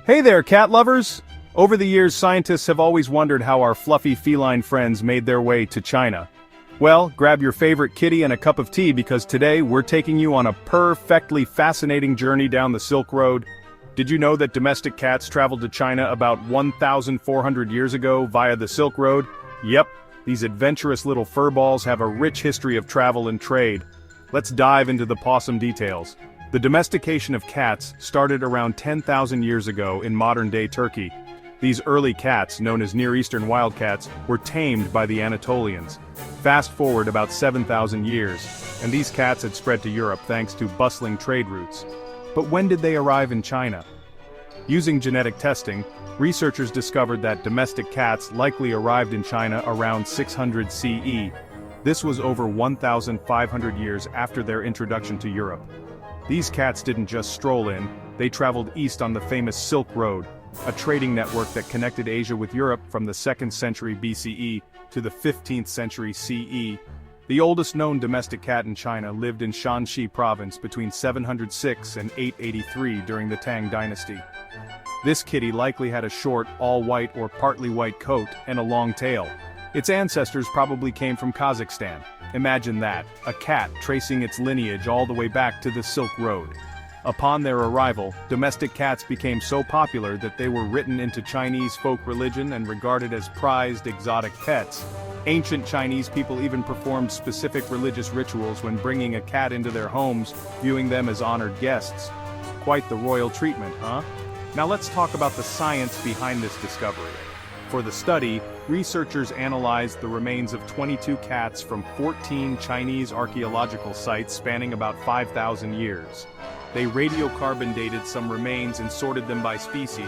Hey there, cat lovers! Over the years, scientists have always wondered how our fluffy feline friends made their way to China. Well, grab your favorite kitty and a cup of tea because today we're taking you on a perfectly fascinating journey down the Silk Road. Did you know that domestic cats traveled to China about 1,400 years ago via the Silk Road? Yep, these adventurous little furballs have a rich history of travel and trade. Let's dive into the pawsome details. The domestication of cats started around 10,000 years ago in modern-day Turkey. These early cats, known as Near Eastern wildcats, were tamed by the Anatolians. Fast forward about 7,000 years, and these cats had spread to Europe thanks to bustling trade routes. But when did they arrive in China? Using genetic testing, researchers discovered that domestic cats likely arrived in China around 600 CE. This was over 1,500 years after their introduction to Europe. These cats didn't just stroll in, they traveled east on the famous Silk Road, a trading network that connected Asia with Europe from the 2nd century BCE to the 15th century CE. The oldest known domestic cat in China lived in Shanxi province between 706 and 883 during the Tang dynasty. This kitty likely had a short, all-white or partly white coat and a long tail. Its ancestors probably came from Kazakhstan. Imagine that, a cat tracing its lineage all the way back to the Silk Road. Upon their arrival, domestic cats became so popular that they were written into Chinese folk religion and regarded as prized exotic pets. Ancient Chinese people even performed specific religious rituals when bringing a cat into their homes, viewing them as honored guests. Quite the royal treatment, huh? Now let's talk about the science behind this discovery. For the study, researchers analyzed the remains of 22 cats from 14 Chinese archaeological sites spanning about 5,000 years. They radiocarbon dated some remains and sorted them by species.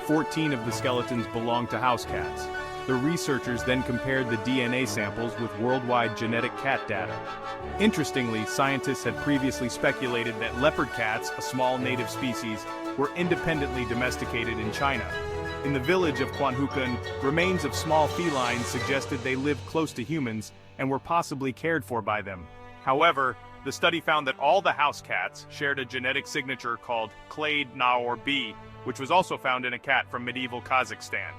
14 of the skeletons belonged to house cats. The researchers then compared the DNA samples with worldwide genetic cat data. Interestingly, scientists had previously speculated that leopard cats, a small native species, were independently domesticated in China. In the village of Quanhukan, remains of small felines suggested they lived close to humans and were possibly cared for by them. However, the study found that all the house cats shared a genetic signature called Clade Naor B, which was also found in a cat from medieval Kazakhstan.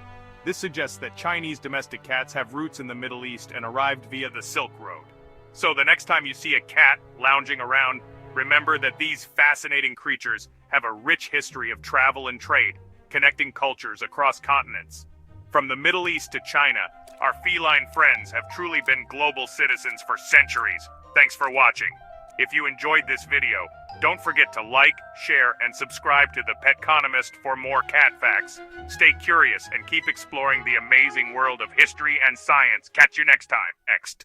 This suggests that Chinese domestic cats have roots in the Middle East and arrived via the Silk Road. So the next time you see a cat lounging around, remember that these fascinating creatures have a rich history of travel and trade, connecting cultures across continents. From the Middle East to China, our feline friends have truly been global citizens for centuries. Thanks for watching. If you enjoyed this video, don't forget to like, share, and subscribe to The Petconomist for more cat facts. Stay curious and keep exploring the amazing world of history and science. Catch you next time. Next.